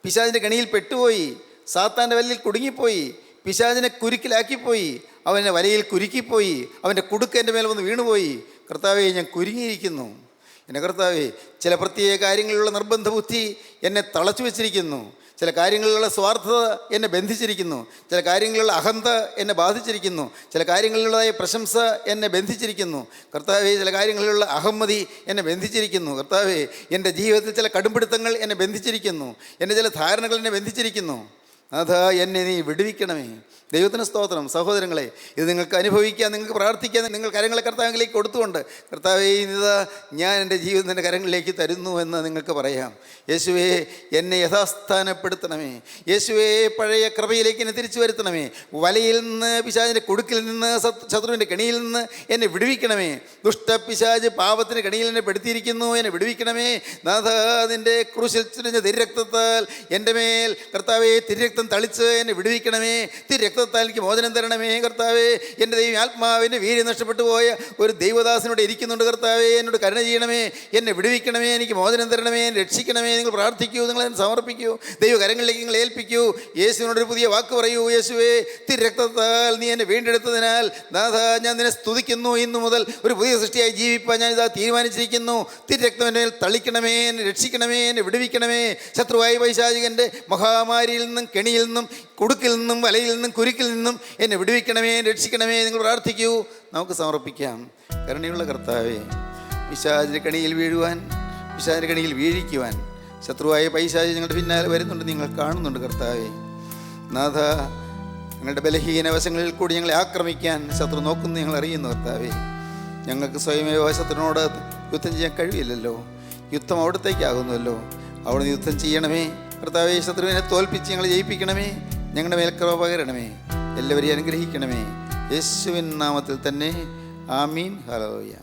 പിശാചിൻ്റെ കെണിയിൽ പെട്ടുപോയി, സാത്താൻ്റെ വലയിൽ കുടുങ്ങിപ്പോയി, പിശാചിനെ കുരുക്കിലാക്കിപ്പോയി, അവനെ വലയിൽ കുരുക്കിപ്പോയി, അവൻ്റെ കുടുക്ക് എൻ്റെ മേലെ വന്ന് വീണുപോയി. കർത്താവേ, ഞാൻ കുരുങ്ങിയിരിക്കുന്നു. എൻ്റെ കർത്താവേ, ചില പ്രത്യേക കാര്യങ്ങളിലുള്ള നിർബന്ധ ബുദ്ധി എന്നെ തളച്ചു വെച്ചിരിക്കുന്നു. ചില കാര്യങ്ങളിലുള്ള സ്വാർത്ഥത എന്നെ ബന്ധിച്ചിരിക്കുന്നു. ചില കാര്യങ്ങളിലുള്ള അഹന്ത എന്നെ ബാധിച്ചിരിക്കുന്നു. ചില കാര്യങ്ങളിലുള്ളതായ പ്രശംസ എന്നെ ബന്ധിച്ചിരിക്കുന്നു. കർത്താവേ, ചില കാര്യങ്ങളിലുള്ള അഹമ്മതി എന്നെ ബന്ധിച്ചിരിക്കുന്നു. കർത്താവേ, എൻ്റെ ജീവിതത്തിൽ ചില കടുംപിടുത്തങ്ങൾ എന്നെ ബന്ധിച്ചിരിക്കുന്നു. എൻ്റെ ചില ധാരണകൾ എന്നെ ബന്ധിച്ചിരിക്കുന്നു. നാഥാ എന്നെ നീ വിടുവിക്കണമേ. ദൈവത്തിന് സ്തോത്രം. സഹോദരങ്ങളെ, ഇത് നിങ്ങൾക്ക് അനുഭവിക്കാൻ, നിങ്ങൾക്ക് പ്രാർത്ഥിക്കാൻ, നിങ്ങൾ കരങ്ങളെ കർത്താവിലേക്ക് കൊടുത്തുകൊണ്ട്, കർത്താവേ ഇതാ ഞാൻ എൻ്റെ ജീവിതം എൻ്റെ കരങ്ങളിലേക്ക് തരുന്നു എന്ന് നിങ്ങൾക്ക് പറയാം. യേശുവേ എന്നെ യഥാസ്ഥാനപ്പെടുത്തണമേ. യേശുവേ പഴയ കൃപയിലേക്ക് എന്നെ തിരിച്ചു വരുത്തണമേ. വലയിൽ നിന്ന്, പിശാചിൻ്റെ കുടുക്കിൽ നിന്ന്, ശത്രുവിൻ്റെ കെണിയിൽ നിന്ന് എന്നെ വിടുവിക്കണമേ. ദുഷ്ടപിശാച് പാപത്തിൻ്റെ കെണിയിൽ എന്നെ പെടുത്തിയിരിക്കുന്നു, എന്നെ വിടുവിക്കണമേ. നാഥ നിൻ്റെ ക്രൂശിൽ ചൊരിഞ്ഞ തിരുരക്തത്താൽ എൻ്റെ മേൽ കർത്താവേ തിരുരക്തം തളിച്ച് എന്നെ വിടുവിക്കണമേ. തിരുരക്തത്താൽ എനിക്ക് മോചനം തരണമേ കർത്താവേ. എൻ്റെ ദൈവം ആത്മാവിൻ്റെ വീര്യം നഷ്ടപ്പെട്ടു പോയ ഒരു ദൈവദാസനോട് ഇരിക്കുന്നുണ്ട് കർത്താവേ. എന്നോട് കരുണ ചെയ്യണമേ, എന്നെ വിടുവിക്കണമേ, എനിക്ക് മോചനം തരണമേ, എന്നെ രക്ഷിക്കണമേ. നിങ്ങൾ പ്രാർത്ഥിക്കൂ, നിങ്ങൾ എന്നെ സമർപ്പിക്കൂ, ദൈവകരങ്ങളിലേക്ക് നിങ്ങൾ ഏൽപ്പിക്കൂ. യേശുവിനോടൊരു പുതിയ വാക്ക് പറയൂ. യേശുവേ തിരുരക്തത്താൽ നീ എന്നെ വീണ്ടെടുത്തതിനാൽ നാഥ ഞാൻ നിന്നെ സ്തുതിക്കുന്നു. ഇന്നു മുതൽ ഒരു പുതിയ സൃഷ്ടിയായി ജീവിപ്പാൻ ഞാനിതാ തീരുമാനിച്ചിരിക്കുന്നു. തിരുരക്തം എൻ്റെ മേൽ തളിക്കണമേ, എന്നെ രക്ഷിക്കണമേ, എന്നെ വിടുവിക്കണമേ. ശത്രുവായ പൈശാചികൻ്റെ മഹാമാരിയിൽ നിന്നും, കെണിയിൽ നിന്നും, കുടുക്കിൽ നിന്നും, വലയിൽ നിന്നും, കുരുക്കിൽ നിന്നും എന്നെ വിടുവിക്കണമേ, രക്ഷിക്കണമേ. നിങ്ങൾ പ്രാർത്ഥിക്കൂ, നമുക്ക് സമർപ്പിക്കാം. കരുണയുള്ള കർത്താവേ, പിശാചിൻ്റെ കെണിയിൽ വീഴുവാൻ, പിശാചിൻ്റെ കെണിയിൽ വീഴിക്കുവാൻ ശത്രുവായ പൈശാചി ഞങ്ങളുടെ പിന്നാലെ വരുന്നുണ്ട്, നിങ്ങൾ കാണുന്നുണ്ട് കർത്താവേ. നാഥ ഞങ്ങളുടെ ബലഹീന വശങ്ങളിൽ കൂടി ഞങ്ങളെ ആക്രമിക്കാൻ ശത്രു നോക്കുന്നു, ഞങ്ങൾ അറിയുന്നു കർത്താവേ. ഞങ്ങൾക്ക് സ്വയമേവ ശത്രുവിനോട് യുദ്ധം ചെയ്യാൻ കഴിയില്ലല്ലോ. യുദ്ധം അവിടത്തേക്കാകുന്നുവല്ലോ. അവിടുന്ന് യുദ്ധം ചെയ്യണമേ കർത്താവേ. ശത്രുവിനെ തോൽപ്പിച്ച് ഞങ്ങളെ ജയിപ്പിക്കണമേ. ഞങ്ങളുടെ മേൽ കൃപ പകരണമേ. എല്ലാവരെയും അനുഗ്രഹിക്കണമേ. യേശുവിൻ നാമത്തിൽ തന്നെ. ആമീൻ. ഹല്ലേലൂയ.